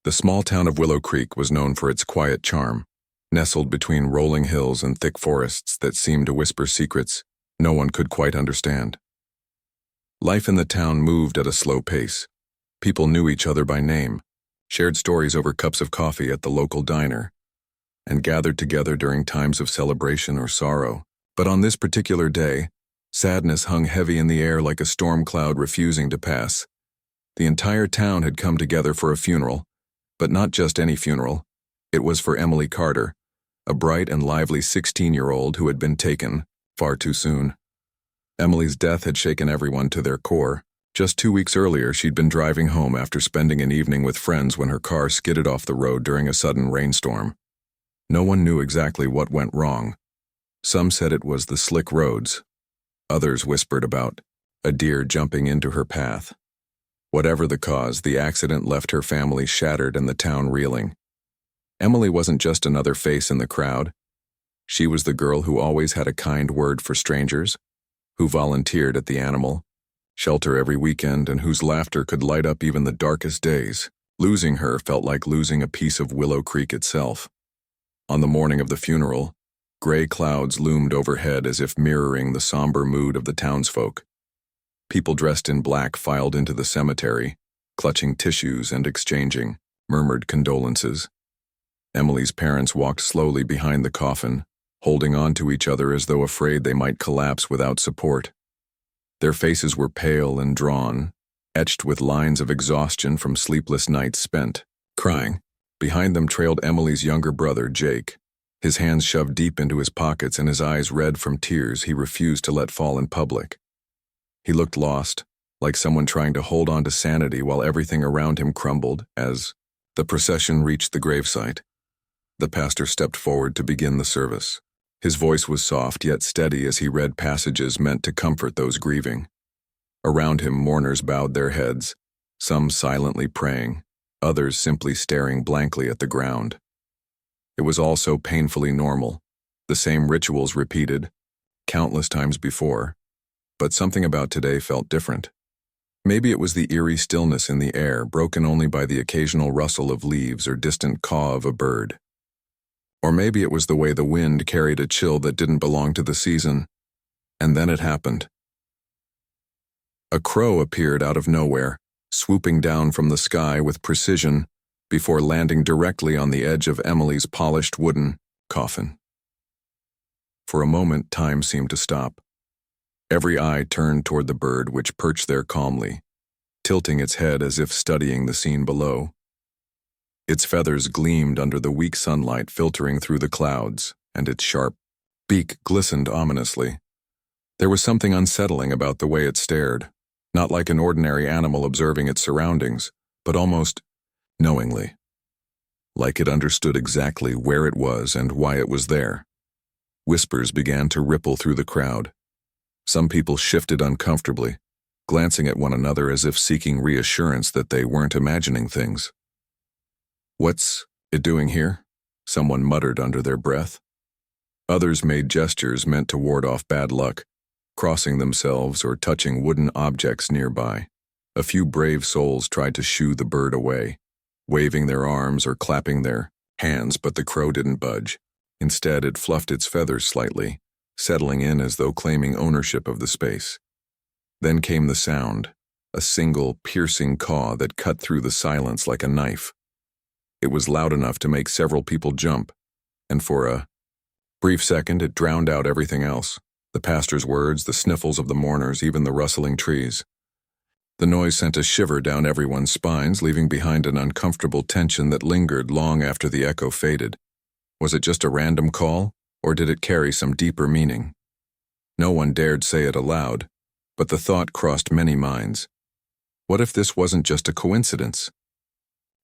The small town of Willow Creek was known for its quiet charm, nestled between rolling hills and thick forests that seemed to whisper secrets no one could quite understand. Life in the town moved at a slow pace. People knew each other by name, shared stories over cups of coffee at the local diner, and gathered together during times of celebration or sorrow. But on this particular day, sadness hung heavy in the air like a storm cloud refusing to pass. The entire town had come together for a funeral, but not just any funeral. It was for Emily Carter, a bright and lively 16-year-old who had been taken far too soon. Emily's death had shaken everyone to their core. Just 2 weeks earlier, she'd been driving home after spending an evening with friends when her car skidded off the road during a sudden rainstorm. No one knew exactly what went wrong. Some said it was the slick roads. Others whispered about a deer jumping into her path. Whatever the cause, the accident left her family shattered and the town reeling. Emily wasn't just another face in the crowd. She was the girl who always had a kind word for strangers, who volunteered at the animal shelter every weekend, and whose laughter could light up even the darkest days. Losing her felt like losing a piece of Willow Creek itself. On the morning of the funeral, gray clouds loomed overhead as if mirroring the somber mood of the townsfolk. People dressed in black filed into the cemetery, clutching tissues and exchanging murmured condolences. Emily's parents walked slowly behind the coffin, holding on to each other as though afraid they might collapse without support. Their faces were pale and drawn, etched with lines of exhaustion from sleepless nights spent crying. Behind them trailed Emily's younger brother, Jake, his hands shoved deep into his pockets and his eyes red from tears he refused to let fall in public. He looked lost, like someone trying to hold on to sanity while everything around him crumbled. As the procession reached the gravesite, the pastor stepped forward to begin the service. His voice was soft yet steady as he read passages meant to comfort those grieving. Around him, mourners bowed their heads, some silently praying, others simply staring blankly at the ground. It was all so painfully normal, the same rituals repeated, countless times before, but something about today felt different. Maybe it was the eerie stillness in the air, broken only by the occasional rustle of leaves or distant caw of a bird. Or maybe it was the way the wind carried a chill that didn't belong to the season. And then it happened. A crow appeared out of nowhere, swooping down from the sky with precision before landing directly on the edge of Emily's polished wooden coffin. For a moment, time seemed to stop. Every eye turned toward the bird, which perched there calmly, tilting its head as if studying the scene below. Its feathers gleamed under the weak sunlight filtering through the clouds, and its sharp beak glistened ominously. There was something unsettling about the way it stared, not like an ordinary animal observing its surroundings, but almost knowingly, like it understood exactly where it was and why it was there. Whispers began to ripple through the crowd. Some people shifted uncomfortably, glancing at one another as if seeking reassurance that they weren't imagining things. "What's it doing here?" someone muttered under their breath. Others made gestures meant to ward off bad luck, crossing themselves or touching wooden objects nearby. A few brave souls tried to shoo the bird away, waving their arms or clapping their hands, but the crow didn't budge. Instead, it fluffed its feathers slightly, settling in as though claiming ownership of the space. Then came the sound, a single, piercing caw that cut through the silence like a knife. It was loud enough to make several people jump, and for a brief second it drowned out everything else, the pastor's words, the sniffles of the mourners, even the rustling trees. The noise sent a shiver down everyone's spines, leaving behind an uncomfortable tension that lingered long after the echo faded. Was it just a random call, or did it carry some deeper meaning? No one dared say it aloud, but the thought crossed many minds. What if this wasn't just a coincidence?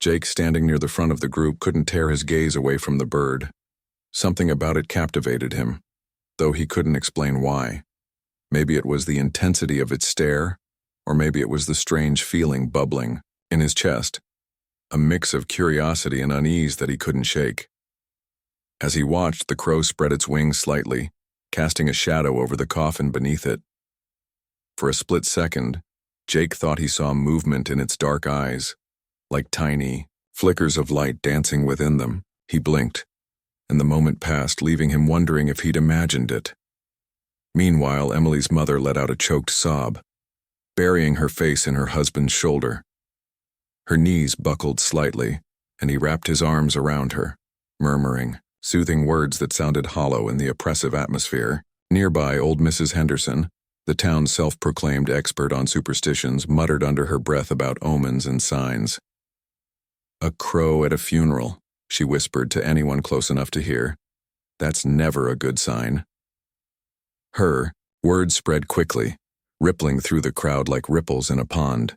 Jake, standing near the front of the group, couldn't tear his gaze away from the bird. Something about it captivated him, though he couldn't explain why. Maybe it was the intensity of its stare, or maybe it was the strange feeling bubbling in his chest, a mix of curiosity and unease that he couldn't shake. As he watched, the crow spread its wings slightly, casting a shadow over the coffin beneath it. For a split second, Jake thought he saw movement in its dark eyes, like tiny, flickers of light dancing within them. He blinked, and the moment passed, leaving him wondering if he'd imagined it. Meanwhile, Emily's mother let out a choked sob, burying her face in her husband's shoulder. Her knees buckled slightly, and he wrapped his arms around her, murmuring soothing words that sounded hollow in the oppressive atmosphere. Nearby, old Mrs. Henderson, the town's self-proclaimed expert on superstitions, muttered under her breath about omens and signs. "A crow at a funeral," she whispered to anyone close enough to hear. "That's never a good sign." Her words spread quickly, rippling through the crowd like ripples in a pond,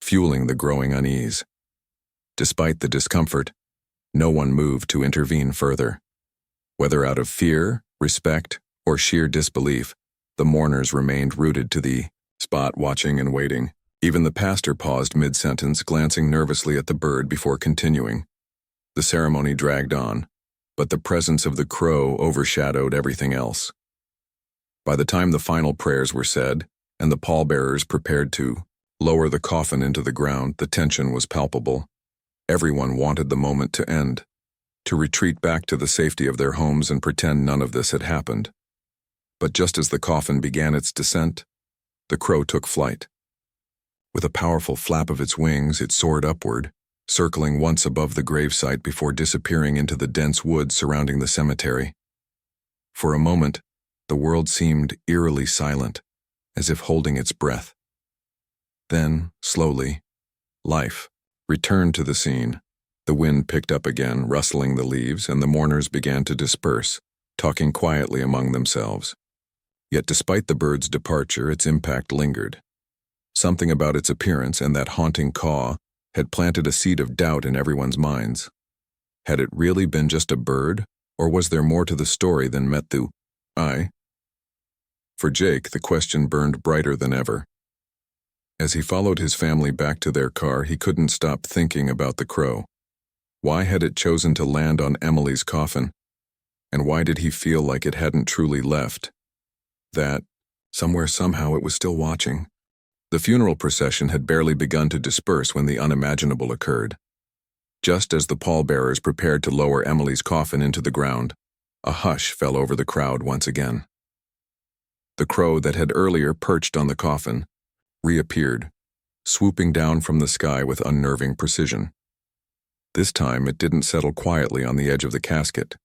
fueling the growing unease. Despite the discomfort, no one moved to intervene further. Whether out of fear, respect, or sheer disbelief, the mourners remained rooted to the spot, watching and waiting. Even the pastor paused mid-sentence, glancing nervously at the bird before continuing. The ceremony dragged on, but the presence of the crow overshadowed everything else. By the time the final prayers were said, and the pallbearers prepared to lower the coffin into the ground, the tension was palpable. Everyone wanted the moment to end, to retreat back to the safety of their homes and pretend none of this had happened. But just as the coffin began its descent, the crow took flight. With a powerful flap of its wings, it soared upward, circling once above the gravesite before disappearing into the dense woods surrounding the cemetery. For a moment, the world seemed eerily silent, as if holding its breath. Then, slowly, life returned to the scene. The wind picked up again, rustling the leaves, and the mourners began to disperse, talking quietly among themselves. Yet despite the bird's departure, its impact lingered. Something about its appearance and that haunting caw had planted a seed of doubt in everyone's minds. Had it really been just a bird, or was there more to the story than met the eye? For Jake, the question burned brighter than ever. As he followed his family back to their car, he couldn't stop thinking about the crow. Why had it chosen to land on Emily's coffin? And why did he feel like it hadn't truly left? That, somewhere somehow, it was still watching. The funeral procession had barely begun to disperse when the unimaginable occurred. Just as the pallbearers prepared to lower Emily's coffin into the ground, a hush fell over the crowd once again. The crow that had earlier perched on the coffin reappeared, swooping down from the sky with unnerving precision. This time it didn't settle quietly on the edge of the casket.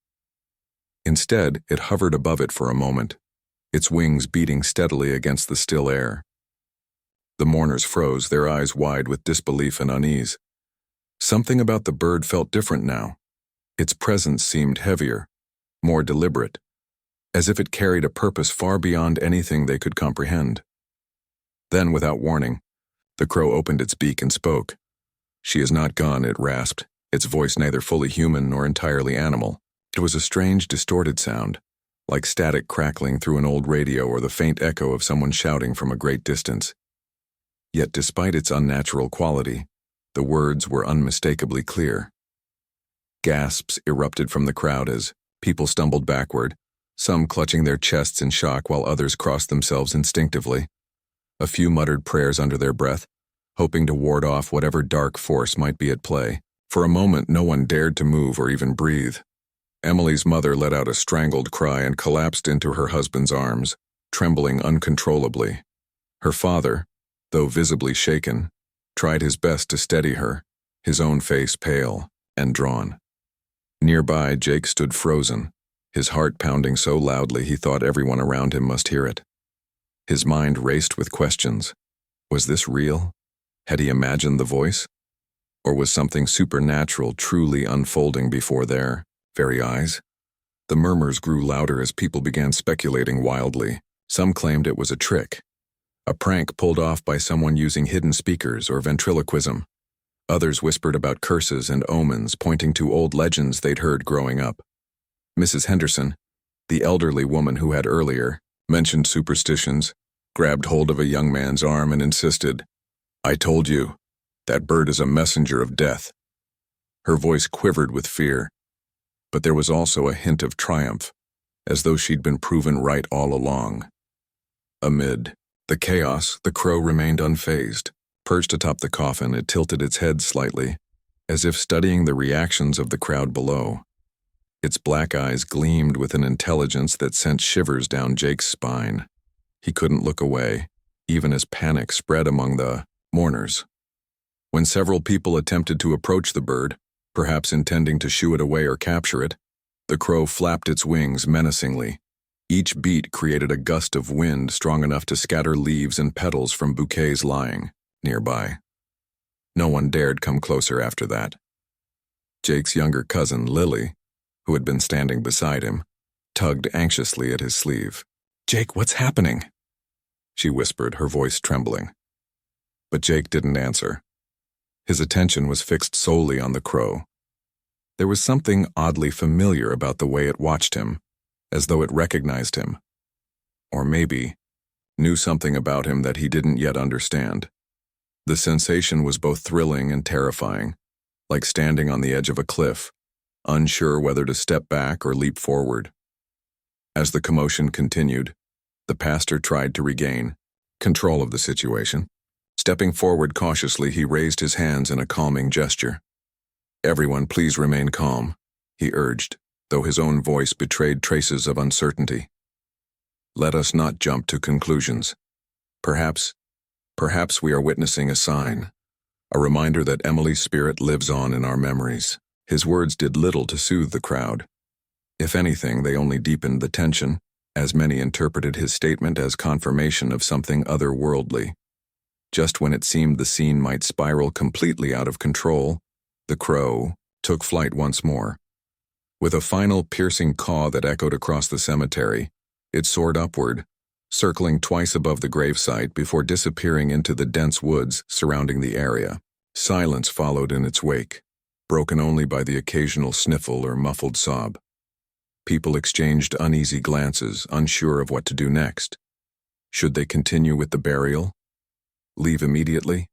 Instead, it hovered above it for a moment, its wings beating steadily against the still air. The mourners froze, their eyes wide with disbelief and unease. Something about the bird felt different now. Its presence seemed heavier, more deliberate, as if it carried a purpose far beyond anything they could comprehend. Then, without warning, the crow opened its beak and spoke. "She is not gone," it rasped, its voice neither fully human nor entirely animal. It was a strange, distorted sound, like static crackling through an old radio or the faint echo of someone shouting from a great distance. Yet despite its unnatural quality, the words were unmistakably clear. Gasps erupted from the crowd as people stumbled backward, some clutching their chests in shock while others crossed themselves instinctively. A few muttered prayers under their breath, hoping to ward off whatever dark force might be at play. For a moment, no one dared to move or even breathe. Emily's mother let out a strangled cry and collapsed into her husband's arms, trembling uncontrollably. Her father, though visibly shaken, tried his best to steady her, his own face pale and drawn. Nearby, Jake stood frozen, his heart pounding so loudly he thought everyone around him must hear it. His mind raced with questions. Was this real? Had he imagined the voice? Or was something supernatural truly unfolding before their very eyes? The murmurs grew louder as people began speculating wildly. Some claimed it was a trick, a prank pulled off by someone using hidden speakers or ventriloquism. Others whispered about curses and omens, pointing to old legends they'd heard growing up. Mrs. Henderson, the elderly woman who had earlier mentioned superstitions, grabbed hold of a young man's arm and insisted, "I told you, that bird is a messenger of death." Her voice quivered with fear, but there was also a hint of triumph, as though she'd been proven right all along. Amid the chaos, the crow remained unfazed. Perched atop the coffin, it tilted its head slightly, as if studying the reactions of the crowd below. Its black eyes gleamed with an intelligence that sent shivers down Jake's spine. He couldn't look away, even as panic spread among the mourners. When several people attempted to approach the bird, perhaps intending to shoo it away or capture it, the crow flapped its wings menacingly. Each beat created a gust of wind strong enough to scatter leaves and petals from bouquets lying nearby. No one dared come closer after that. Jake's younger cousin, Lily, who had been standing beside him, tugged anxiously at his sleeve. "Jake, what's happening?" she whispered, her voice trembling. But Jake didn't answer. His attention was fixed solely on the crow. There was something oddly familiar about the way it watched him, as though it recognized him. Or maybe knew something about him that he didn't yet understand. The sensation was both thrilling and terrifying, like standing on the edge of a cliff, unsure whether to step back or leap forward. As the commotion continued, the pastor tried to regain control of the situation. Stepping forward cautiously, he raised his hands in a calming gesture. "Everyone, please remain calm," he urged, though his own voice betrayed traces of uncertainty. "Let us not jump to conclusions. Perhaps we are witnessing a sign, a reminder that Emily's spirit lives on in our memories." His words did little to soothe the crowd. If anything, they only deepened the tension, as many interpreted his statement as confirmation of something otherworldly. Just when it seemed the scene might spiral completely out of control, the crow took flight once more. With a final piercing caw that echoed across the cemetery, it soared upward, circling twice above the gravesite before disappearing into the dense woods surrounding the area. Silence followed in its wake, broken only by the occasional sniffle or muffled sob. People exchanged uneasy glances, unsure of what to do next. Should they continue with the burial? Leave immediately?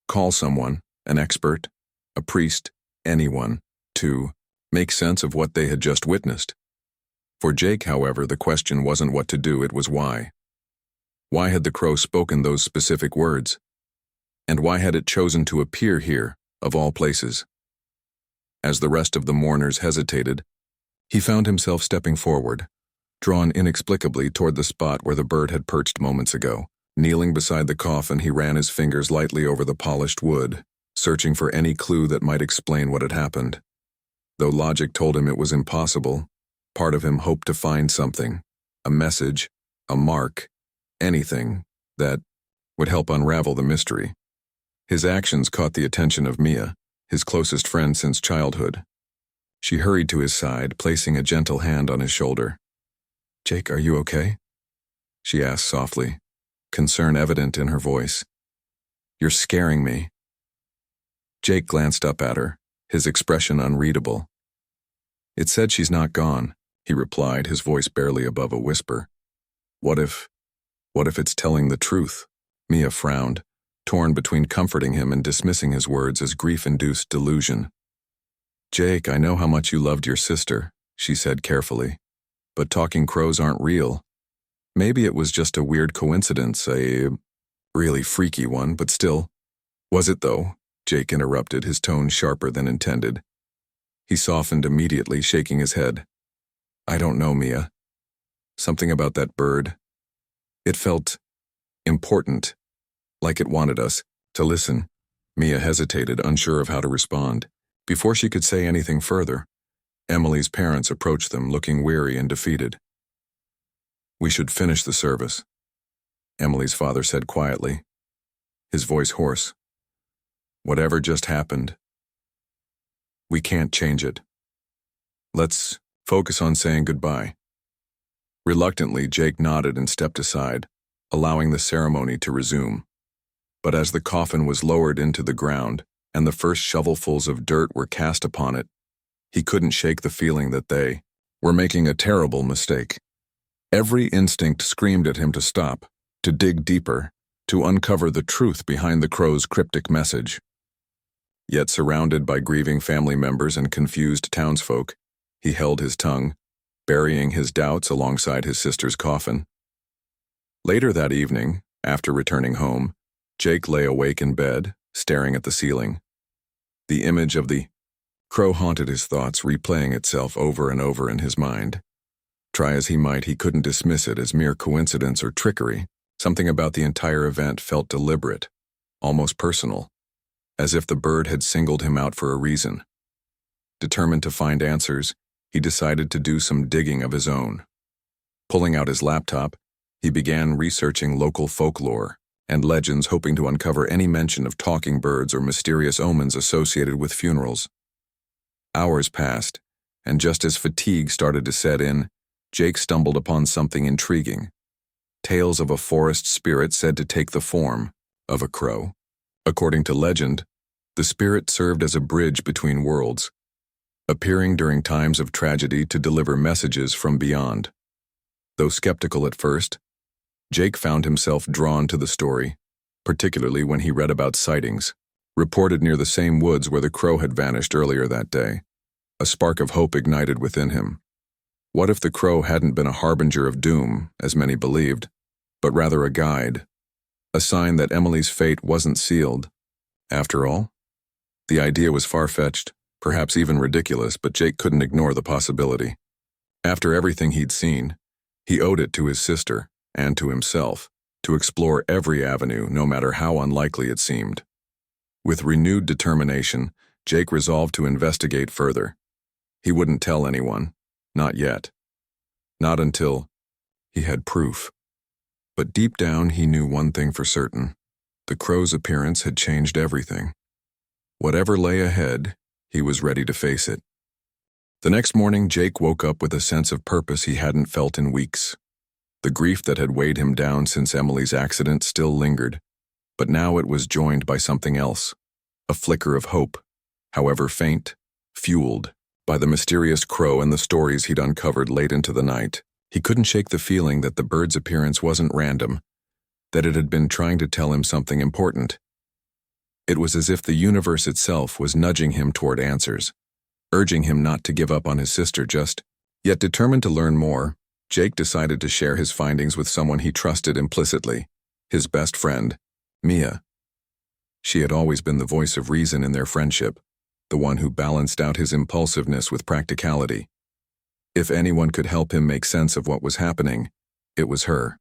Call someone, an expert, a priest, anyone, to make sense of what they had just witnessed? For Jake, however, the question wasn't what to do, it was why. Why had the crow spoken those specific words? And why had it chosen to appear here, of all places? As the rest of the mourners hesitated, he found himself stepping forward, drawn inexplicably toward the spot where the bird had perched moments ago. Kneeling beside the coffin, he ran his fingers lightly over the polished wood, searching for any clue that might explain what had happened. Though logic told him it was impossible, part of him hoped to find something, a message, a mark, anything that would help unravel the mystery. His actions caught the attention of Mia, his closest friend since childhood. She hurried to his side, placing a gentle hand on his shoulder. "Jake, are you okay?" she asked softly, concern evident in her voice. "You're scaring me." Jake glanced up at her, his expression unreadable. "It said she's not gone," he replied, his voice barely above a whisper. What if it's telling the truth?" Mia frowned, torn between comforting him and dismissing his words as grief-induced delusion. "Jake, I know how much you loved your sister," she said carefully, "but talking crows aren't real. Maybe it was just a weird coincidence, a really freaky one, but still." "Was it, though?" Jake interrupted, his tone sharper than intended. He softened immediately, shaking his head. "I don't know, Mia. Something about that bird. It felt important, like it wanted us to listen." Mia hesitated, unsure of how to respond. Before she could say anything further, Emily's parents approached them, looking weary and defeated. "We should finish the service," Emily's father said quietly, his voice hoarse. "Whatever just happened, we can't change it. Let's focus on saying goodbye." Reluctantly, Jake nodded and stepped aside, allowing the ceremony to resume. But as the coffin was lowered into the ground and the first shovelfuls of dirt were cast upon it, he couldn't shake the feeling that they were making a terrible mistake. Every instinct screamed at him to stop, to dig deeper, to uncover the truth behind the crow's cryptic message. Yet surrounded by grieving family members and confused townsfolk, he held his tongue, burying his doubts alongside his sister's coffin. Later that evening, after returning home, Jake lay awake in bed, staring at the ceiling. The image of the crow haunted his thoughts, replaying itself over and over in his mind. Try as he might, he couldn't dismiss it as mere coincidence or trickery. Something about the entire event felt deliberate, almost personal, as if the bird had singled him out for a reason. Determined to find answers, he decided to do some digging of his own. Pulling out his laptop, he began researching local folklore and legends, hoping to uncover any mention of talking birds or mysterious omens associated with funerals. Hours passed, and just as fatigue started to set in, Jake stumbled upon something intriguing. Tales of a forest spirit said to take the form of a crow. According to legend, the spirit served as a bridge between worlds, appearing during times of tragedy to deliver messages from beyond. Though skeptical at first, Jake found himself drawn to the story, particularly when he read about sightings reported near the same woods where the crow had vanished earlier that day. A spark of hope ignited within him. What if the crow hadn't been a harbinger of doom, as many believed, but rather a guide, a sign that Emily's fate wasn't sealed? After all, the idea was far-fetched, perhaps even ridiculous, but Jake couldn't ignore the possibility. After everything he'd seen, he owed it to his sister, and to himself, to explore every avenue, no matter how unlikely it seemed. With renewed determination, Jake resolved to investigate further. He wouldn't tell anyone, not yet. Not until he had proof. But deep down he knew one thing for certain. The crow's appearance had changed everything. Whatever lay ahead, he was ready to face it. The next morning, Jake woke up with a sense of purpose he hadn't felt in weeks. The grief that had weighed him down since Emily's accident still lingered, but now it was joined by something else, a flicker of hope, however faint, fueled by the mysterious crow and the stories he'd uncovered late into the night. He couldn't shake the feeling that the bird's appearance wasn't random, that it had been trying to tell him something important. It was as if the universe itself was nudging him toward answers, urging him not to give up on his sister just yet. Determined to learn more, Jake decided to share his findings with someone he trusted implicitly, his best friend, Mia. She had always been the voice of reason in their friendship, the one who balanced out his impulsiveness with practicality. If anyone could help him make sense of what was happening, it was her.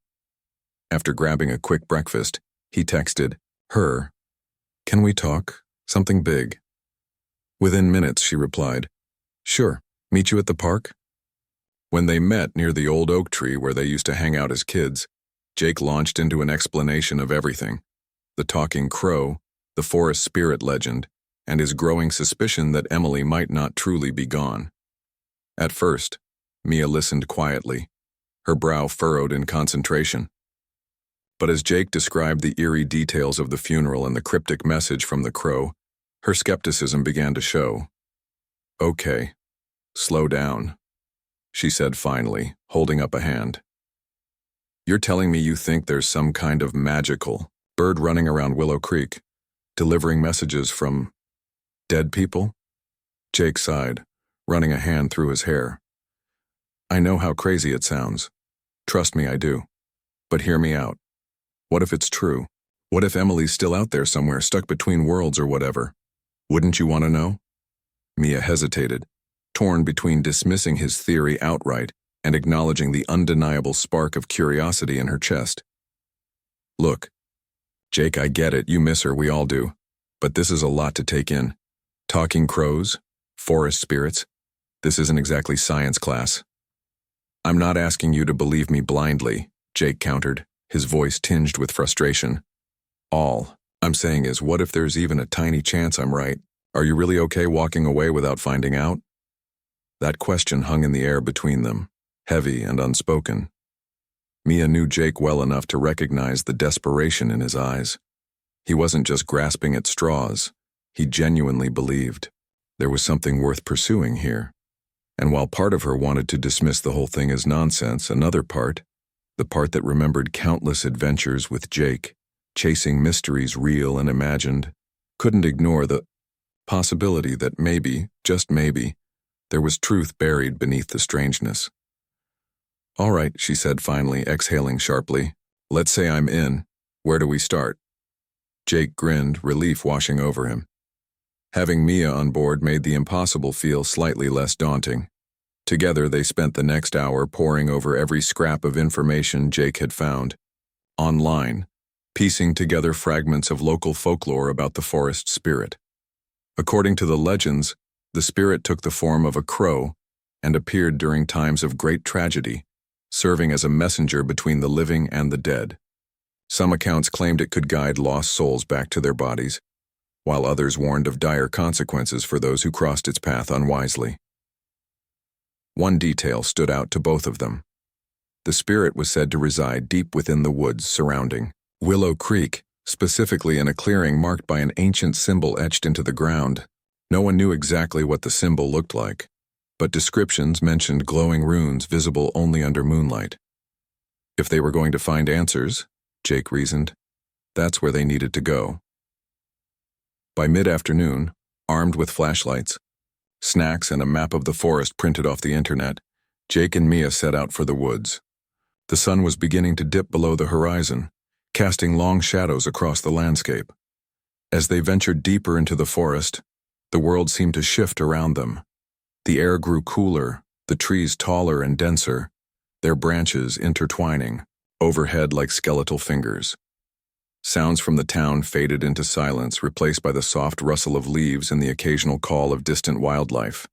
After grabbing a quick breakfast, he texted her, "Can we talk? Something big." Within minutes, she replied, "Sure, meet you at the park?" When they met near the old oak tree where they used to hang out as kids, Jake launched into an explanation of everything: the talking crow, the forest spirit legend, and his growing suspicion that Emily might not truly be gone. At first, Mia listened quietly, her brow furrowed in concentration. But as Jake described the eerie details of the funeral and the cryptic message from the crow, her skepticism began to show. "Okay, slow down," she said finally, holding up a hand. "You're telling me you think there's some kind of magical bird running around Willow Creek, delivering messages from dead people?" Jake sighed, running a hand through his hair. "I know how crazy it sounds. Trust me, I do. But hear me out. What if it's true? What if Emily's still out there somewhere, stuck between worlds or whatever? Wouldn't you want to know?" Mia hesitated, torn between dismissing his theory outright and acknowledging the undeniable spark of curiosity in her chest. "Look, Jake, I get it, you miss her, we all do. But this is a lot to take in. Talking crows, forest spirits. This isn't exactly science class." "I'm not asking you to believe me blindly," Jake countered, his voice tinged with frustration. "All I'm saying is, what if there's even a tiny chance I'm right? Are you really okay walking away without finding out?" That question hung in the air between them, heavy and unspoken. Mia knew Jake well enough to recognize the desperation in his eyes. He wasn't just grasping at straws. He genuinely believed there was something worth pursuing here. And while part of her wanted to dismiss the whole thing as nonsense, another part, the part that remembered countless adventures with Jake, chasing mysteries real and imagined, couldn't ignore the possibility that maybe, just maybe, there was truth buried beneath the strangeness. "All right," she said finally, exhaling sharply. "Let's say I'm in. Where do we start?" Jake grinned, relief washing over him. Having Mia on board made the impossible feel slightly less daunting. Together, they spent the next hour poring over every scrap of information Jake had found online, piecing together fragments of local folklore about the forest spirit. According to the legends, the spirit took the form of a crow and appeared during times of great tragedy, serving as a messenger between the living and the dead. Some accounts claimed it could guide lost souls back to their bodies, while others warned of dire consequences for those who crossed its path unwisely. One detail stood out to both of them. The spirit was said to reside deep within the woods surrounding Willow Creek, specifically in a clearing marked by an ancient symbol etched into the ground. No one knew exactly what the symbol looked like, but descriptions mentioned glowing runes visible only under moonlight. If they were going to find answers, Jake reasoned, that's where they needed to go. By mid-afternoon, armed with flashlights, snacks, and a map of the forest printed off the internet, Jake and Mia set out for the woods. The sun was beginning to dip below the horizon, casting long shadows across the landscape. As they ventured deeper into the forest, the world seemed to shift around them. The air grew cooler, the trees taller and denser, their branches intertwining, overhead like skeletal fingers. Sounds from the town faded into silence, replaced by the soft rustle of leaves and the occasional call of distant wildlife.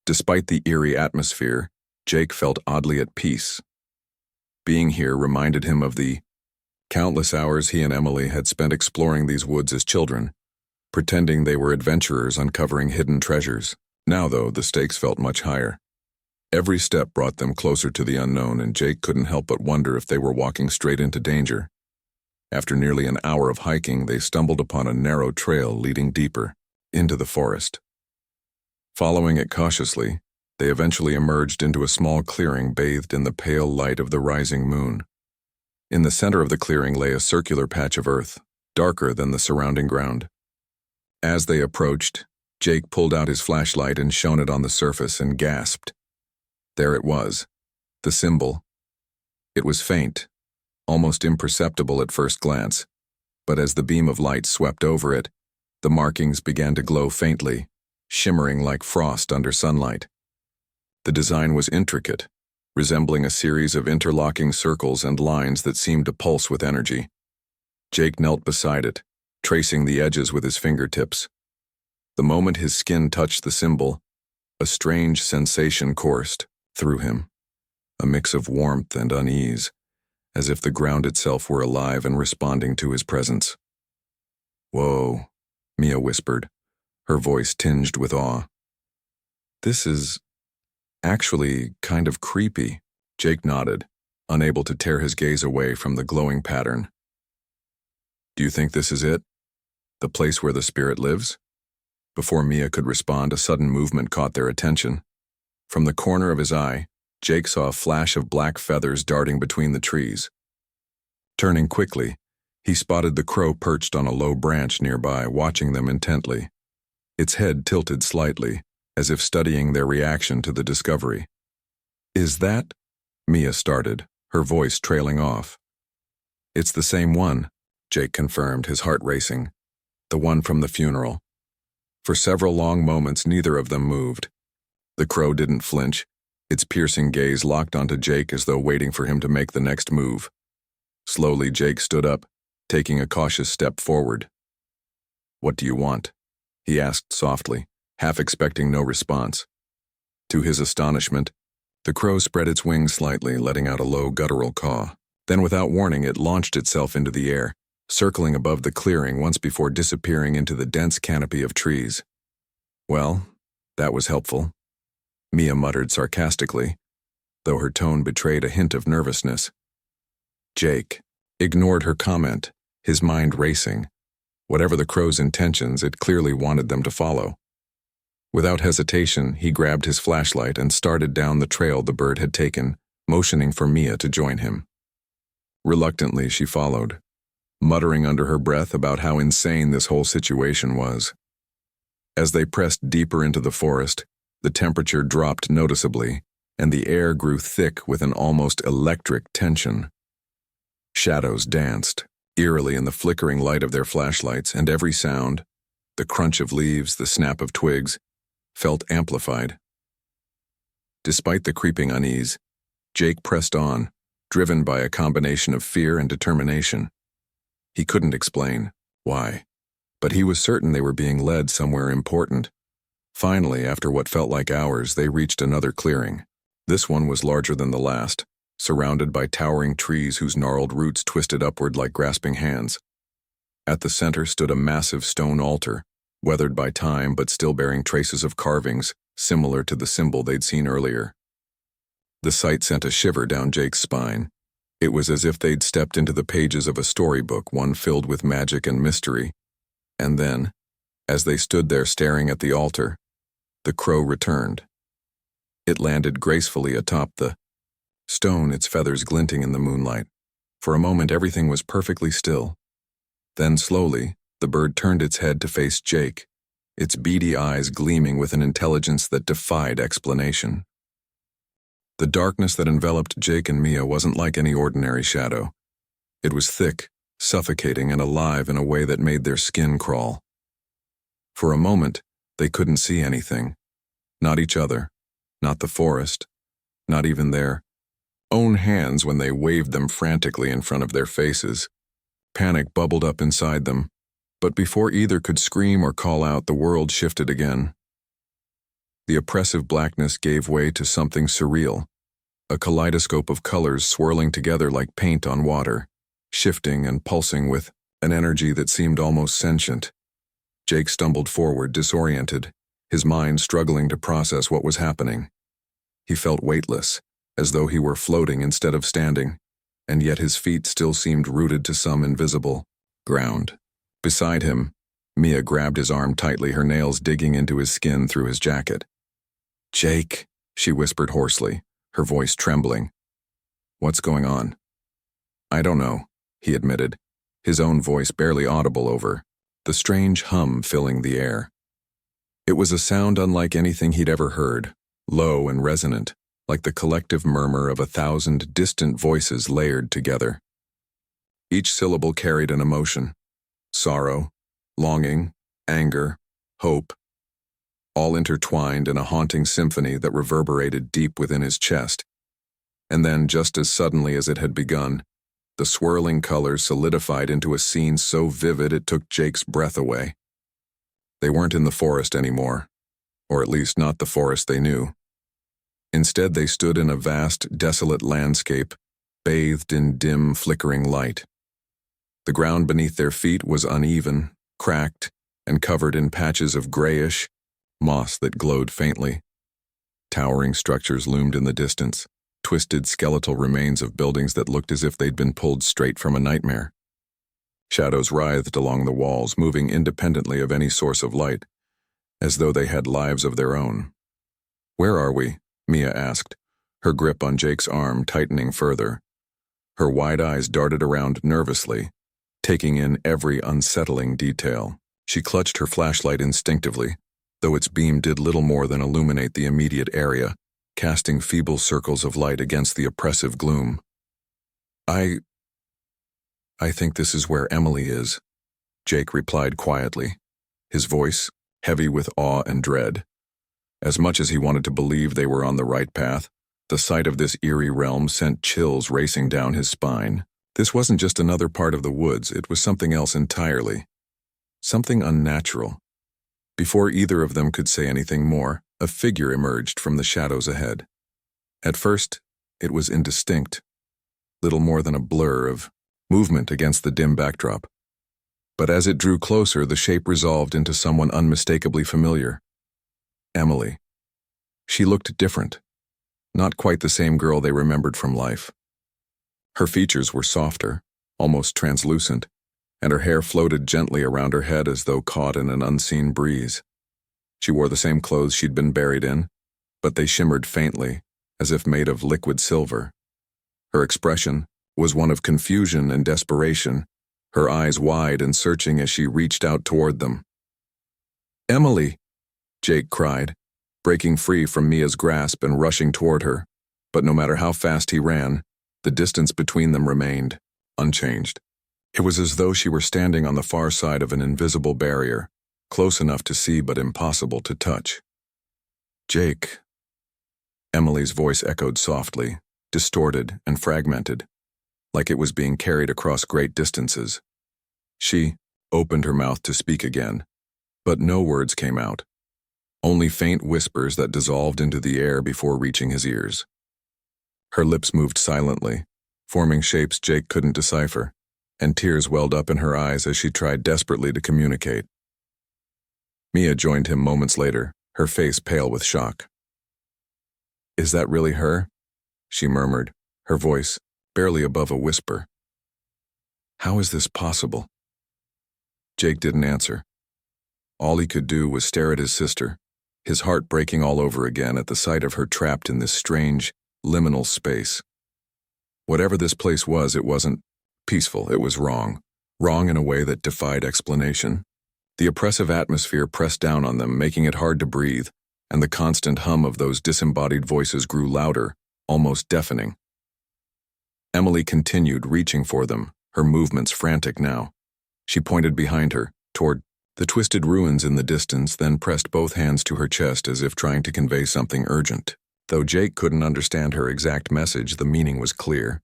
Despite the eerie atmosphere, Jake felt oddly at peace. Being here reminded him of the countless hours he and Emily had spent exploring these woods as children, pretending they were adventurers uncovering hidden treasures. Now, though, the stakes felt much higher. Every step brought them closer to the unknown, and Jake couldn't help but wonder if they were walking straight into danger. After nearly an hour of hiking, they stumbled upon a narrow trail leading deeper into the forest. Following it cautiously, they eventually emerged into a small clearing bathed in the pale light of the rising moon. In the center of the clearing lay a circular patch of earth, darker than the surrounding ground. As they approached, Jake pulled out his flashlight and shone it on the surface and gasped. There it was, the symbol. It was faint, almost imperceptible at first glance, but as the beam of light swept over it, the markings began to glow faintly, shimmering like frost under sunlight. The design was intricate, resembling a series of interlocking circles and lines that seemed to pulse with energy. Jake knelt beside it, tracing the edges with his fingertips. The moment his skin touched the symbol, a strange sensation coursed through him, a mix of warmth and unease, as if the ground itself were alive and responding to his presence. "Whoa," Mia whispered, her voice tinged with awe. "This is actually kind of creepy." Jake nodded, unable to tear his gaze away from the glowing pattern. "Do you think this is it? The place where the spirit lives?" Before Mia could respond, a sudden movement caught their attention. From the corner of his eye, Jake saw a flash of black feathers darting between the trees. Turning quickly, he spotted the crow perched on a low branch nearby, watching them intently. Its head tilted slightly, as if studying their reaction to the discovery. "Is that?" Mia started, her voice trailing off. "It's the same one," Jake confirmed, his heart racing. "The one from the funeral." For several long moments, neither of them moved. The crow didn't flinch, its piercing gaze locked onto Jake as though waiting for him to make the next move. Slowly, Jake stood up, taking a cautious step forward. "What do you want?" he asked softly, half expecting no response. To his astonishment, the crow spread its wings slightly, letting out a low guttural caw. Then, without warning, it launched itself into the air, circling above the clearing once before disappearing into the dense canopy of trees. "Well, that was helpful," Mia muttered sarcastically, though her tone betrayed a hint of nervousness. Jake ignored her comment, his mind racing. Whatever the crow's intentions, it clearly wanted them to follow. Without hesitation, he grabbed his flashlight and started down the trail the bird had taken, motioning for Mia to join him. Reluctantly, she followed, muttering under her breath about how insane this whole situation was. As they pressed deeper into the forest, the temperature dropped noticeably, and the air grew thick with an almost electric tension. Shadows danced, eerily in the flickering light of their flashlights, and every sound, The crunch of leaves, the snap of twigs, felt amplified. Despite the creeping unease, Jake pressed on, driven by a combination of fear and determination. He couldn't explain why, but he was certain they were being led somewhere important. Finally, after what felt like hours, they reached another clearing. This one was larger than the last, surrounded by towering trees whose gnarled roots twisted upward like grasping hands. At the center stood a massive stone altar, weathered by time but still bearing traces of carvings similar to the symbol they'd seen earlier. The sight sent a shiver down Jake's spine. It was as if they'd stepped into the pages of a storybook, one filled with magic and mystery. And then, as they stood there staring at the altar, the crow returned. It landed gracefully atop the stone, its feathers glinting in the moonlight. For a moment, everything was perfectly still. Then slowly, the bird turned its head to face Jake, its beady eyes gleaming with an intelligence that defied explanation. The darkness that enveloped Jake and Mia wasn't like any ordinary shadow. It was thick, suffocating, and alive in a way that made their skin crawl. For a moment, they couldn't see anything. Not each other, not the forest, not even their own hands when they waved them frantically in front of their faces. Panic bubbled up inside them, but before either could scream or call out, the world shifted again. The oppressive blackness gave way to something surreal, a kaleidoscope of colors swirling together like paint on water, shifting and pulsing with an energy that seemed almost sentient. Jake stumbled forward, disoriented, his mind struggling to process what was happening. He felt weightless, as though he were floating instead of standing, and yet his feet still seemed rooted to some invisible ground. Beside him, Mia grabbed his arm tightly, her nails digging into his skin through his jacket. "Jake," she whispered hoarsely, her voice trembling. "What's going on?" "I don't know," he admitted, his own voice barely audible over the strange hum filling the air. It was a sound unlike anything he'd ever heard, low and resonant, like the collective murmur of 1,000 distant voices layered together. Each syllable carried an emotion: sorrow, longing, anger, hope, all intertwined in a haunting symphony that reverberated deep within his chest. And then, just as suddenly as it had begun, the swirling colors solidified into a scene so vivid it took Jake's breath away. They weren't in the forest anymore, or at least not the forest they knew. Instead, they stood in a vast, desolate landscape, bathed in dim, flickering light. The ground beneath their feet was uneven, cracked, and covered in patches of grayish moss that glowed faintly. Towering structures loomed in the distance, twisted skeletal remains of buildings that looked as if they'd been pulled straight from a nightmare. Shadows writhed along the walls, moving independently of any source of light, as though they had lives of their own. "Where are we?" Mia asked, her grip on Jake's arm tightening further. Her wide eyes darted around nervously, taking in every unsettling detail. She clutched her flashlight instinctively, though its beam did little more than illuminate the immediate area, casting feeble circles of light against the oppressive gloom. I think this is where Emily is," Jake replied quietly, his voice heavy with awe and dread. As much as he wanted to believe they were on the right path, the sight of this eerie realm sent chills racing down his spine. This wasn't just another part of the woods, it was something else entirely. Something unnatural. Before either of them could say anything more, a figure emerged from the shadows ahead. At first, it was indistinct, little more than a blur of movement against the dim backdrop. But as it drew closer, the shape resolved into someone unmistakably familiar. Emily. She looked different, not quite the same girl they remembered from life. Her features were softer, almost translucent, and her hair floated gently around her head as though caught in an unseen breeze. She wore the same clothes she'd been buried in, but they shimmered faintly, as if made of liquid silver. Her expression was one of confusion and desperation, her eyes wide and searching as she reached out toward them. "Emily!" Jake cried, breaking free from Mia's grasp and rushing toward her, but no matter how fast he ran, the distance between them remained unchanged. It was as though she were standing on the far side of an invisible barrier, close enough to see but impossible to touch. "Jake." Emily's voice echoed softly, distorted and fragmented, like it was being carried across great distances. She opened her mouth to speak again, but no words came out, only faint whispers that dissolved into the air before reaching his ears. Her lips moved silently, forming shapes Jake couldn't decipher, and tears welled up in her eyes as she tried desperately to communicate. Mia joined him moments later, her face pale with shock. "Is that really her?" she murmured, her voice barely above a whisper. "How is this possible?" Jake didn't answer. All he could do was stare at his sister, his heart breaking all over again at the sight of her trapped in this strange, liminal space. Whatever this place was, it wasn't peaceful, it was wrong. Wrong in a way that defied explanation. The oppressive atmosphere pressed down on them, making it hard to breathe, and the constant hum of those disembodied voices grew louder, almost deafening. Emily continued reaching for them, her movements frantic now. She pointed behind her, toward the twisted ruins in the distance, then pressed both hands to her chest as if trying to convey something urgent. Though Jake couldn't understand her exact message, the meaning was clear.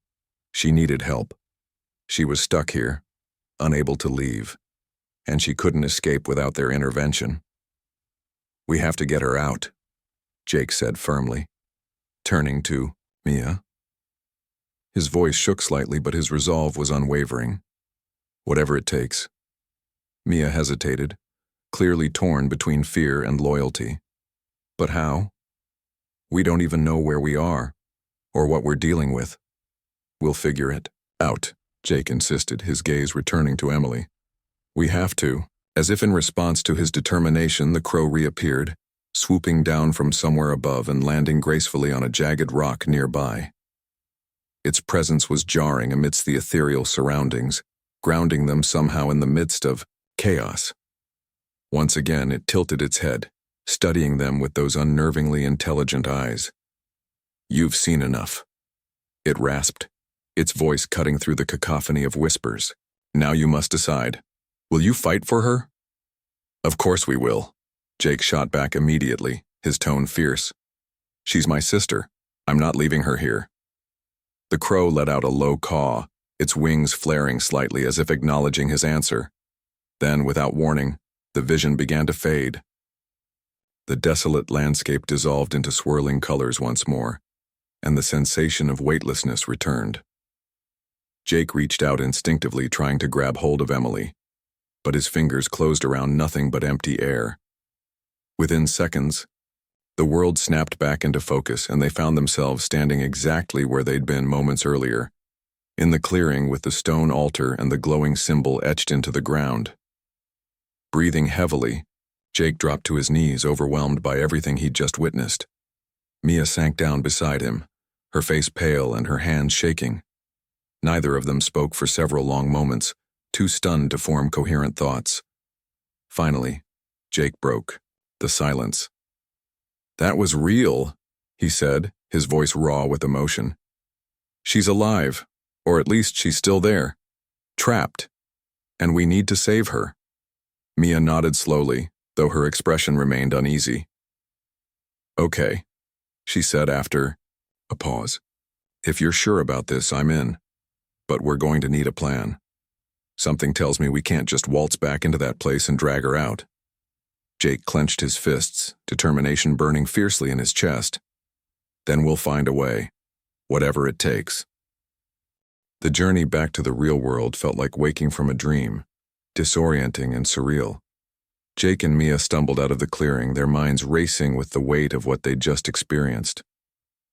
She needed help. She was stuck here, unable to leave, and she couldn't escape without their intervention. "We have to get her out," Jake said firmly, turning to Mia. His voice shook slightly, but his resolve was unwavering. "Whatever it takes." Mia hesitated, clearly torn between fear and loyalty. "But how? We don't even know where we are, or what we're dealing with." "We'll figure it out," Jake insisted, his gaze returning to Emily. "We have to." As if in response to his determination, the crow reappeared, swooping down from somewhere above and landing gracefully on a jagged rock nearby. Its presence was jarring amidst the ethereal surroundings, grounding them somehow in the midst of chaos. Once again, it tilted its head, studying them with those unnervingly intelligent eyes. "You've seen enough," it rasped, its voice cutting through the cacophony of whispers. "Now you must decide. Will you fight for her?" "Of course we will," Jake shot back immediately, his tone fierce. "She's my sister. I'm not leaving her here." The crow let out a low caw, its wings flaring slightly as if acknowledging his answer. Then, without warning, the vision began to fade. The desolate landscape dissolved into swirling colors once more, and the sensation of weightlessness returned. Jake reached out instinctively, trying to grab hold of Emily, but his fingers closed around nothing but empty air. Within seconds, the world snapped back into focus, and they found themselves standing exactly where they'd been moments earlier, in the clearing with the stone altar and the glowing symbol etched into the ground. Breathing heavily, Jake dropped to his knees, overwhelmed by everything he'd just witnessed. Mia sank down beside him, her face pale and her hands shaking. Neither of them spoke for several long moments, too stunned to form coherent thoughts. Finally, Jake broke the silence. "That was real," he said, his voice raw with emotion. "She's alive, or at least she's still there, trapped, and we need to save her." Mia nodded slowly, though her expression remained uneasy. "Okay," she said after a pause. "If you're sure about this, I'm in. But we're going to need a plan. Something tells me we can't just waltz back into that place and drag her out." Jake clenched his fists, determination burning fiercely in his chest. "Then we'll find a way, whatever it takes." The journey back to the real world felt like waking from a dream, disorienting and surreal. Jake and Mia stumbled out of the clearing, their minds racing with the weight of what they'd just experienced.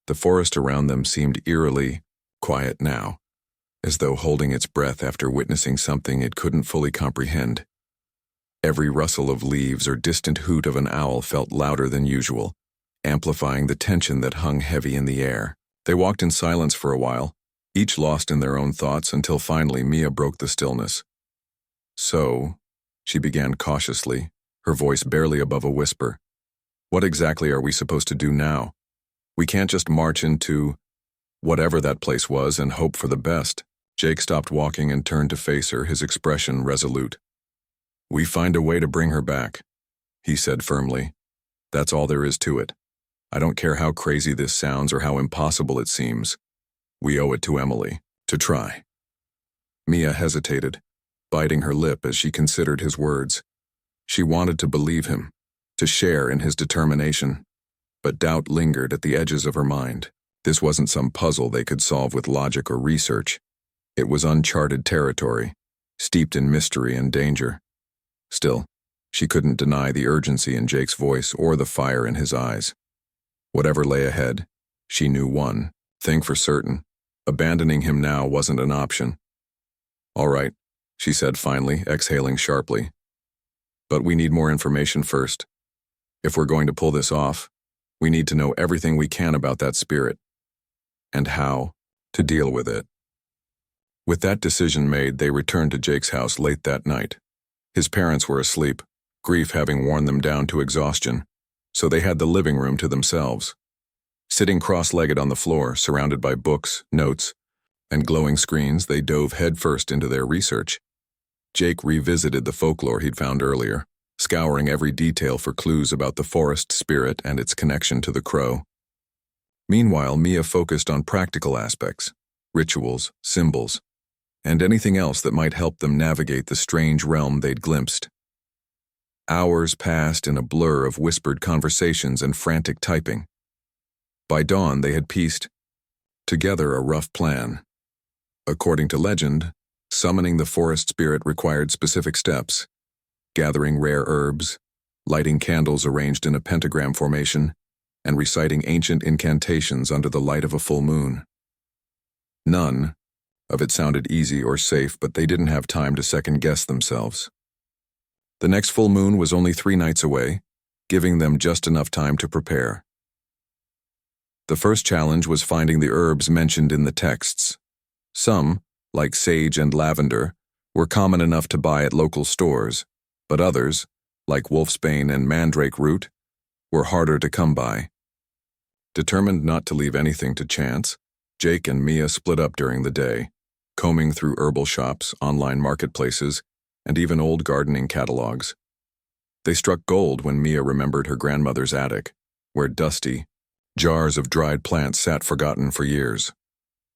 The forest around them seemed eerily quiet now, as though holding its breath after witnessing something it couldn't fully comprehend. Every rustle of leaves or distant hoot of an owl felt louder than usual, amplifying the tension that hung heavy in the air. They walked in silence for a while, each lost in their own thoughts, until finally Mia broke the stillness. "So," she began cautiously, her voice barely above a whisper, "what exactly are we supposed to do now? We can't just march into whatever that place was and hope for the best." Jake stopped walking and turned to face her, his expression resolute. "We find a way to bring her back," he said firmly. "That's all there is to it. I don't care how crazy this sounds or how impossible it seems. We owe it to Emily to try." Mia hesitated, biting her lip as she considered his words. She wanted to believe him, to share in his determination, but doubt lingered at the edges of her mind. This wasn't some puzzle they could solve with logic or research. It was uncharted territory, steeped in mystery and danger. Still, she couldn't deny the urgency in Jake's voice or the fire in his eyes. Whatever lay ahead, she knew one thing for certain: abandoning him now wasn't an option. "All right," she said finally, exhaling sharply. "But we need more information first. If we're going to pull this off, we need to know everything we can about that spirit, and how to deal with it." With that decision made, they returned to Jake's house late that night. His parents were asleep, grief having worn them down to exhaustion, so they had the living room to themselves. Sitting cross-legged on the floor, surrounded by books, notes, and glowing screens, they dove headfirst into their research. Jake revisited the folklore he'd found earlier, scouring every detail for clues about the forest spirit and its connection to the crow. Meanwhile, Mia focused on practical aspects, rituals, symbols, and anything else that might help them navigate the strange realm they'd glimpsed. Hours passed in a blur of whispered conversations and frantic typing. By dawn, they had pieced together a rough plan. According to legend, summoning the forest spirit required specific steps: gathering rare herbs, lighting candles arranged in a pentagram formation, and reciting ancient incantations under the light of a full moon. None of it sounded easy or safe, but they didn't have time to second-guess themselves. The next full moon was only 3 nights away, giving them just enough time to prepare. The first challenge was finding the herbs mentioned in the texts. Some, like sage and lavender, were common enough to buy at local stores, but others, like wolfsbane and mandrake root, were harder to come by. Determined not to leave anything to chance, Jake and Mia split up during the day, combing through herbal shops, online marketplaces, and even old gardening catalogs. They struck gold when Mia remembered her grandmother's attic, where dusty jars of dried plants sat forgotten for years.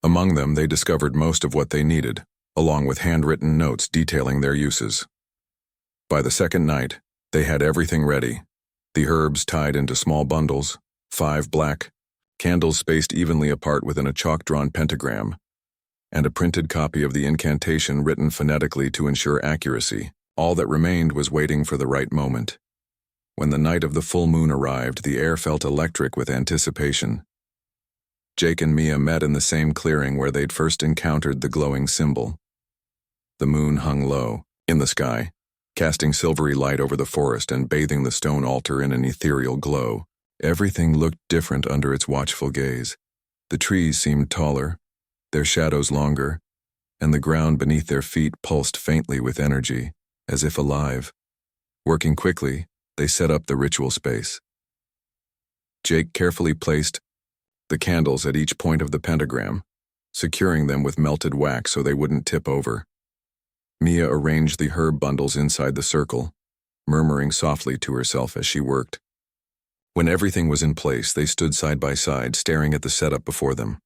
Among them, they discovered most of what they needed, along with handwritten notes detailing their uses. By the second night, they had everything ready: the herbs tied into small bundles, 5 black candles spaced evenly apart within a chalk-drawn pentagram, and a printed copy of the incantation written phonetically to ensure accuracy. All that remained was waiting for the right moment. When the night of the full moon arrived, the air felt electric with anticipation. Jake and Mia met in the same clearing where they'd first encountered the glowing symbol. The moon hung low in the sky, casting silvery light over the forest and bathing the stone altar in an ethereal glow. Everything looked different under its watchful gaze. The trees seemed taller, their shadows longer, and the ground beneath their feet pulsed faintly with energy, as if alive. Working quickly, they set up the ritual space. Jake carefully placed the candles at each point of the pentagram, securing them with melted wax so they wouldn't tip over. Mia arranged the herb bundles inside the circle, murmuring softly to herself as she worked. When everything was in place, they stood side by side, staring at the setup before them.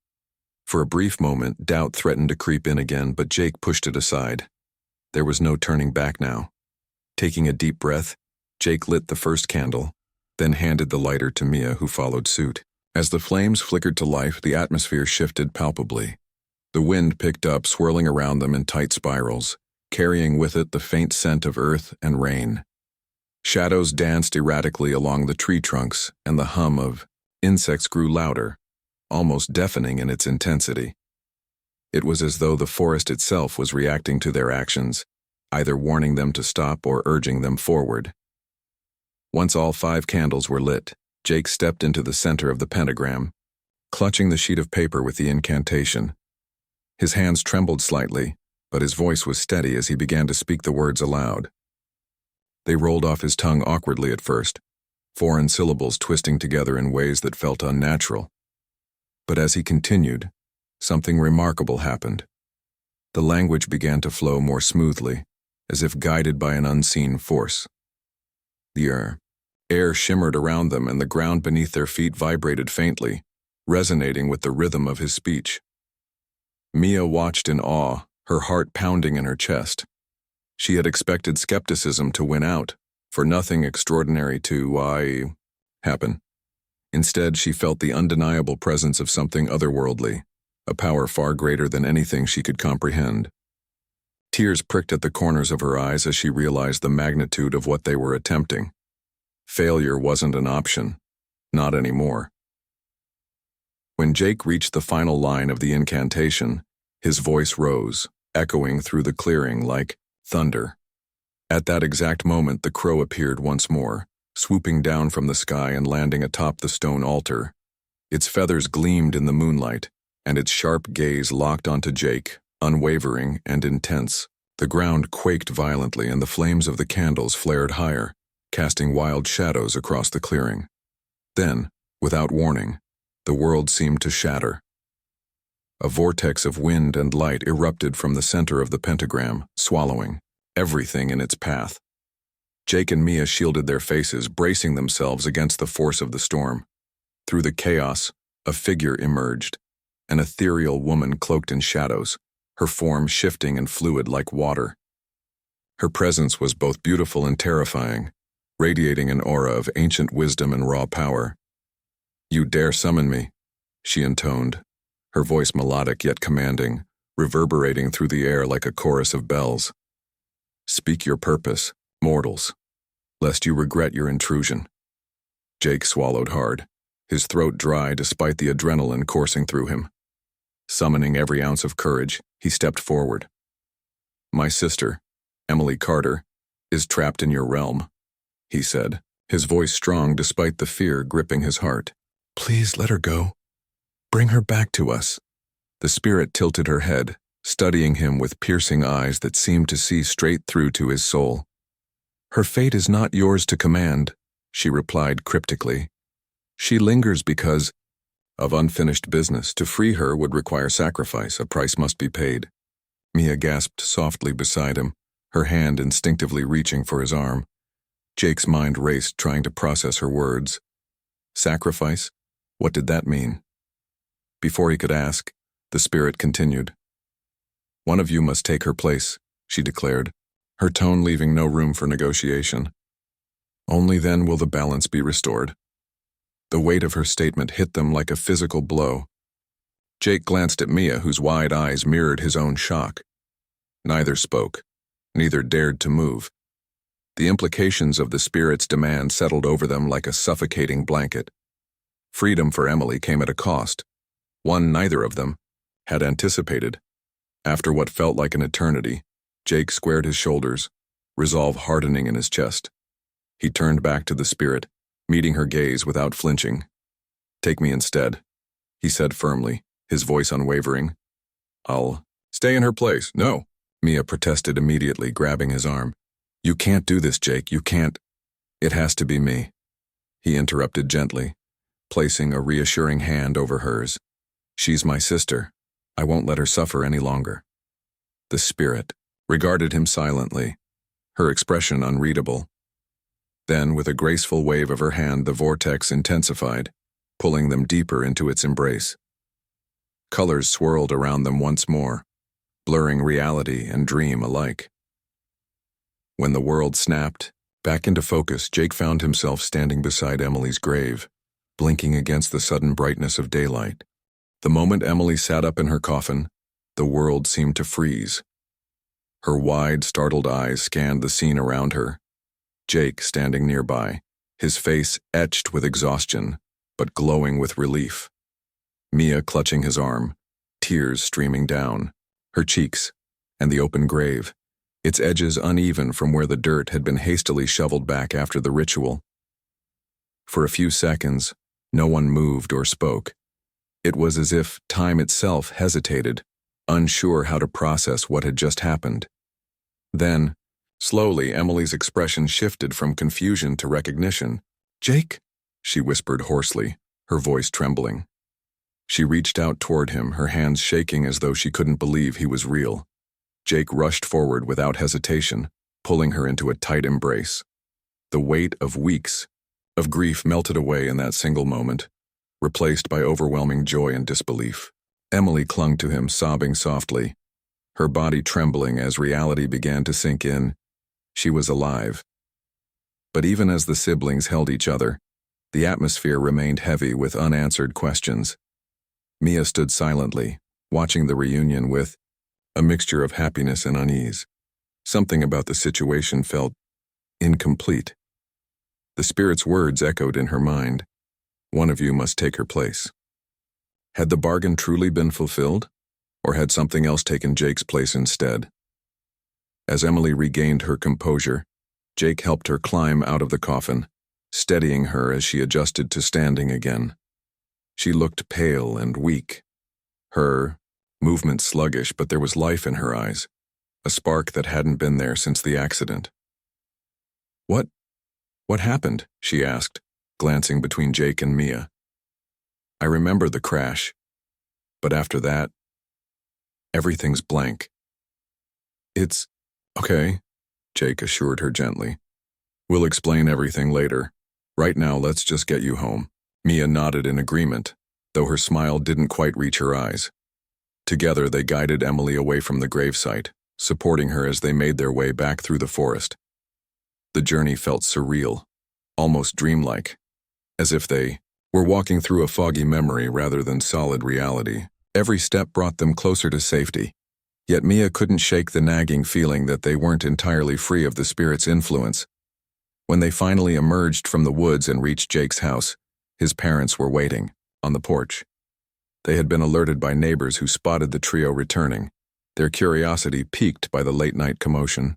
For a brief moment, doubt threatened to creep in again, but Jake pushed it aside. There was no turning back now. Taking a deep breath, Jake lit the first candle, then handed the lighter to Mia, who followed suit. As the flames flickered to life, the atmosphere shifted palpably. The wind picked up, swirling around them in tight spirals, carrying with it the faint scent of earth and rain. Shadows danced erratically along the tree trunks, and the hum of insects grew louder, almost deafening in its intensity. It was as though the forest itself was reacting to their actions, either warning them to stop or urging them forward. Once all 5 candles were lit, Jake stepped into the center of the pentagram, clutching the sheet of paper with the incantation. His hands trembled slightly, but his voice was steady as he began to speak the words aloud. They rolled off his tongue awkwardly at first, foreign syllables twisting together in ways that felt unnatural. But as he continued, something remarkable happened. The language began to flow more smoothly, as if guided by an unseen force. The air shimmered around them and the ground beneath their feet vibrated faintly, resonating with the rhythm of his speech. Mia watched in awe, her heart pounding in her chest. She had expected skepticism to win out, for nothing extraordinary to happen. Instead, she felt the undeniable presence of something otherworldly, a power far greater than anything she could comprehend. Tears pricked at the corners of her eyes as she realized the magnitude of what they were attempting. Failure wasn't an option, not anymore. When Jake reached the final line of the incantation, his voice rose, echoing through the clearing like thunder. At that exact moment, the crow appeared once more, swooping down from the sky and landing atop the stone altar. Its feathers gleamed in the moonlight, and its sharp gaze locked onto Jake, unwavering and intense. The ground quaked violently and the flames of the candles flared higher, casting wild shadows across the clearing. Then, without warning, the world seemed to shatter. A vortex of wind and light erupted from the center of the pentagram, swallowing everything in its path. Jake and Mia shielded their faces, bracing themselves against the force of the storm. Through the chaos, a figure emerged, an ethereal woman cloaked in shadows, her form shifting and fluid like water. Her presence was both beautiful and terrifying, radiating an aura of ancient wisdom and raw power. "You dare summon me," she intoned, her voice melodic yet commanding, reverberating through the air like a chorus of bells. "Speak your purpose, mortals, lest you regret your intrusion." Jake swallowed hard, his throat dry despite the adrenaline coursing through him. Summoning every ounce of courage, he stepped forward. "My sister, Emily Carter, is trapped in your realm," he said, his voice strong despite the fear gripping his heart. "Please let her go. Bring her back to us." The spirit tilted her head, studying him with piercing eyes that seemed to see straight through to his soul. "Her fate is not yours to command," she replied cryptically. "She lingers because of unfinished business. To free her would require sacrifice, a price must be paid." Mia gasped softly beside him, her hand instinctively reaching for his arm. Jake's mind raced, trying to process her words. Sacrifice? What did that mean? Before he could ask, the spirit continued. "One of you must take her place," she declared, her tone leaving no room for negotiation. "Only then will the balance be restored." The weight of her statement hit them like a physical blow. Jake glanced at Mia, whose wide eyes mirrored his own shock. Neither spoke, neither dared to move. The implications of the spirit's demand settled over them like a suffocating blanket. Freedom for Emily came at a cost, one neither of them had anticipated. After what felt like an eternity, Jake squared his shoulders, resolve hardening in his chest. He turned back to the spirit, meeting her gaze without flinching. "Take me instead," he said firmly, his voice unwavering. "I'll stay in her place." "No," Mia protested immediately, grabbing his arm. "You can't do this, Jake, you can't." "It has to be me," he interrupted gently, placing a reassuring hand over hers. "She's my sister. I won't let her suffer any longer." The spirit regarded him silently, her expression unreadable. Then, with a graceful wave of her hand, the vortex intensified, pulling them deeper into its embrace. Colors swirled around them once more, blurring reality and dream alike. When the world snapped back into focus, Jake found himself standing beside Emily's grave, blinking against the sudden brightness of daylight. The moment Emily sat up in her coffin, the world seemed to freeze. Her wide, startled eyes scanned the scene around her. Jake standing nearby, his face etched with exhaustion, but glowing with relief. Mia clutching his arm, tears streaming down, her cheeks, and the open grave, its edges uneven from where the dirt had been hastily shoveled back after the ritual. For a few seconds, no one moved or spoke. It was as if time itself hesitated, unsure how to process what had just happened. Then, slowly, Emily's expression shifted from confusion to recognition. "Jake?" she whispered hoarsely, her voice trembling. She reached out toward him, her hands shaking as though she couldn't believe he was real. Jake rushed forward without hesitation, pulling her into a tight embrace. The weight of weeks of grief melted away in that single moment, replaced by overwhelming joy and disbelief. Emily clung to him, sobbing softly, her body trembling as reality began to sink in. She was alive. But even as the siblings held each other, the atmosphere remained heavy with unanswered questions. Mia stood silently, watching the reunion with a mixture of happiness and unease. Something about the situation felt incomplete. The spirit's words echoed in her mind. One of you must take her place. Had the bargain truly been fulfilled, or had something else taken Jake's place instead? As Emily regained her composure, Jake helped her climb out of the coffin, steadying her as she adjusted to standing again. She looked pale and weak, her movement sluggish, but there was life in her eyes, a spark that hadn't been there since the accident. What happened?" she asked, glancing between Jake and Mia. "I remember the crash, but after that, everything's blank." "It's okay," Jake assured her gently. "We'll explain everything later. Right now, let's just get you home." Mia nodded in agreement, though her smile didn't quite reach her eyes. Together, they guided Emily away from the gravesite, supporting her as they made their way back through the forest. The journey felt surreal, almost dreamlike, as if they were walking through a foggy memory rather than solid reality. Every step brought them closer to safety, yet Mia couldn't shake the nagging feeling that they weren't entirely free of the spirit's influence. When they finally emerged from the woods and reached Jake's house, his parents were waiting, on the porch. They had been alerted by neighbors who spotted the trio returning, their curiosity piqued by the late-night commotion.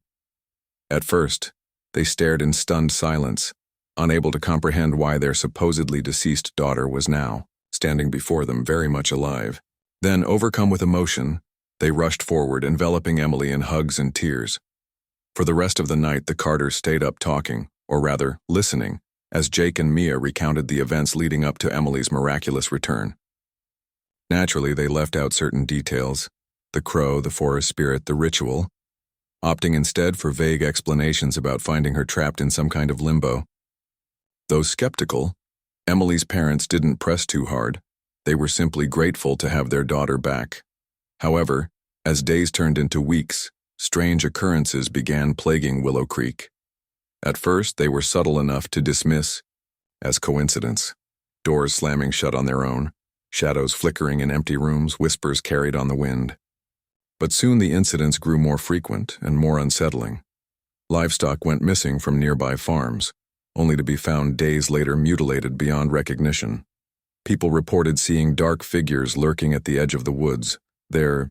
At first, they stared in stunned silence, unable to comprehend why their supposedly deceased daughter was now standing before them very much alive. Then, overcome with emotion, they rushed forward, enveloping Emily in hugs and tears. For the rest of the night, the Carters stayed up talking, or rather, listening, as Jake and Mia recounted the events leading up to Emily's miraculous return. Naturally, they left out certain details: the crow, the forest spirit, the ritual, opting instead for vague explanations about finding her trapped in some kind of limbo. Though skeptical, Emily's parents didn't press too hard. They were simply grateful to have their daughter back. However, as days turned into weeks, strange occurrences began plaguing Willow Creek. At first, they were subtle enough to dismiss as coincidence: doors slamming shut on their own, shadows flickering in empty rooms, whispers carried on the wind. But soon the incidents grew more frequent and more unsettling. Livestock went missing from nearby farms, only to be found days later mutilated beyond recognition. People reported seeing dark figures lurking at the edge of the woods, their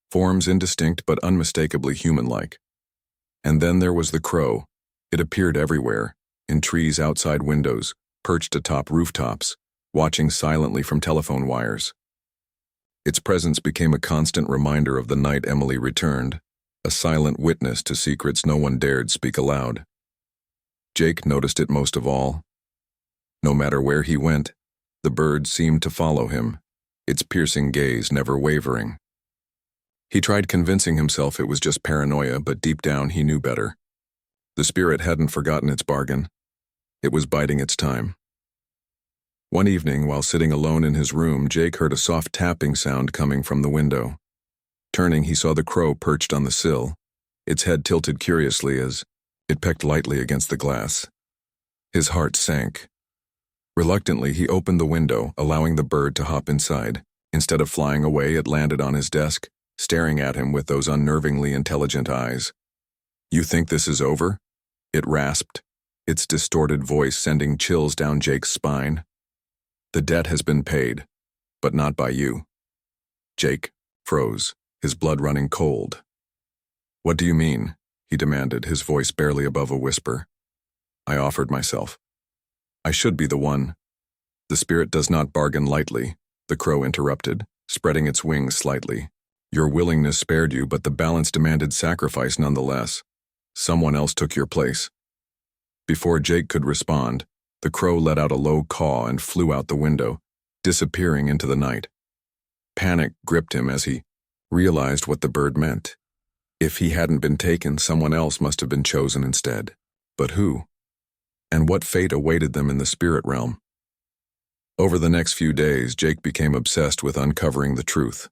forms indistinct but unmistakably human-like. And then there was the crow. It appeared everywhere, in trees outside windows, perched atop rooftops, watching silently from telephone wires. Its presence became a constant reminder of the night Emily returned, a silent witness to secrets no one dared speak aloud. Jake noticed it most of all. No matter where he went, the bird seemed to follow him, its piercing gaze never wavering. He tried convincing himself it was just paranoia, but deep down he knew better. The spirit hadn't forgotten its bargain. It was biding its time. One evening, while sitting alone in his room, Jake heard a soft tapping sound coming from the window. Turning, he saw the crow perched on the sill, its head tilted curiously as it pecked lightly against the glass. His heart sank. Reluctantly, he opened the window, allowing the bird to hop inside. Instead of flying away, it landed on his desk, staring at him with those unnervingly intelligent eyes. "You think this is over?" It rasped, its distorted voice sending chills down Jake's spine. "The debt has been paid, but not by you." Jake froze, his blood running cold. "What do you mean?" he demanded, his voice barely above a whisper. "I offered myself. I should be the one." "The spirit does not bargain lightly," the crow interrupted, spreading its wings slightly. "Your willingness spared you, but the balance demanded sacrifice nonetheless. Someone else took your place." Before Jake could respond, the crow let out a low caw and flew out the window, disappearing into the night. Panic gripped him as he realized what the bird meant. If he hadn't been taken, someone else must have been chosen instead. But who? And what fate awaited them in the spirit realm? Over the next few days, Jake became obsessed with uncovering the truth.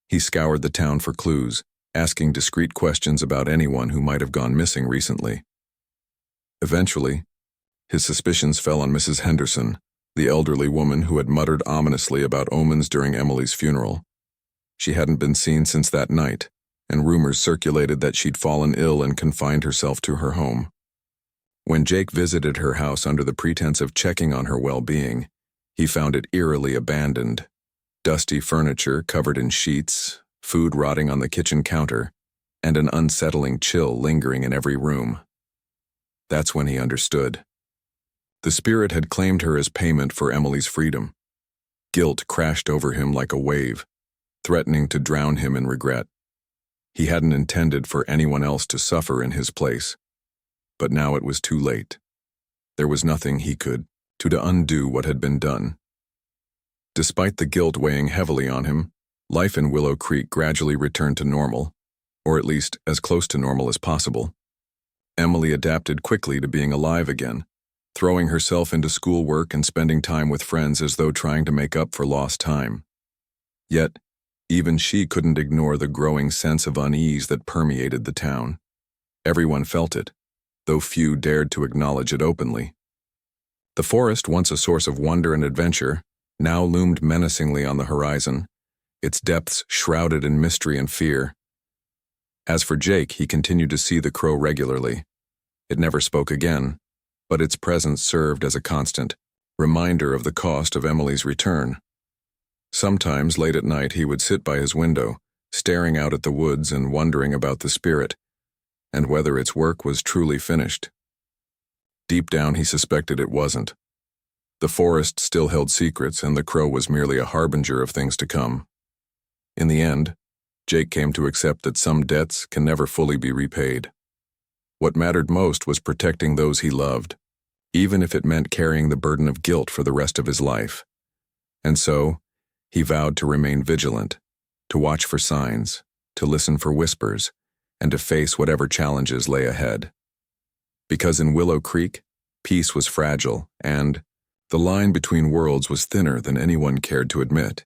He scoured the town for clues, asking discreet questions about anyone who might have gone missing recently. Eventually, his suspicions fell on Mrs. Henderson, the elderly woman who had muttered ominously about omens during Emily's funeral. She hadn't been seen since that night, and rumors circulated that she'd fallen ill and confined herself to her home. When Jake visited her house under the pretense of checking on her well-being, he found it eerily abandoned. Dusty furniture covered in sheets, food rotting on the kitchen counter, and an unsettling chill lingering in every room. That's when he understood. The spirit had claimed her as payment for Emily's freedom. Guilt crashed over him like a wave, threatening to drown him in regret. He hadn't intended for anyone else to suffer in his place. But now it was too late. There was nothing he could do to undo what had been done. Despite the guilt weighing heavily on him, life in Willow Creek gradually returned to normal, or at least as close to normal as possible. Emily adapted quickly to being alive again, throwing herself into schoolwork and spending time with friends as though trying to make up for lost time. Yet, even she couldn't ignore the growing sense of unease that permeated the town. Everyone felt it, though few dared to acknowledge it openly. The forest, once a source of wonder and adventure, now loomed menacingly on the horizon, its depths shrouded in mystery and fear. As for Jake, he continued to see the crow regularly. It never spoke again, but its presence served as a constant reminder of the cost of Emily's return. Sometimes, late at night, he would sit by his window, staring out at the woods and wondering about the spirit, and whether its work was truly finished. Deep down, he suspected it wasn't. The forest still held secrets, and the crow was merely a harbinger of things to come. In the end, Jake came to accept that some debts can never fully be repaid. What mattered most was protecting those he loved, even if it meant carrying the burden of guilt for the rest of his life. And so, he vowed to remain vigilant, to watch for signs, to listen for whispers, and to face whatever challenges lay ahead. Because in Willow Creek, peace was fragile, and the line between worlds was thinner than anyone cared to admit.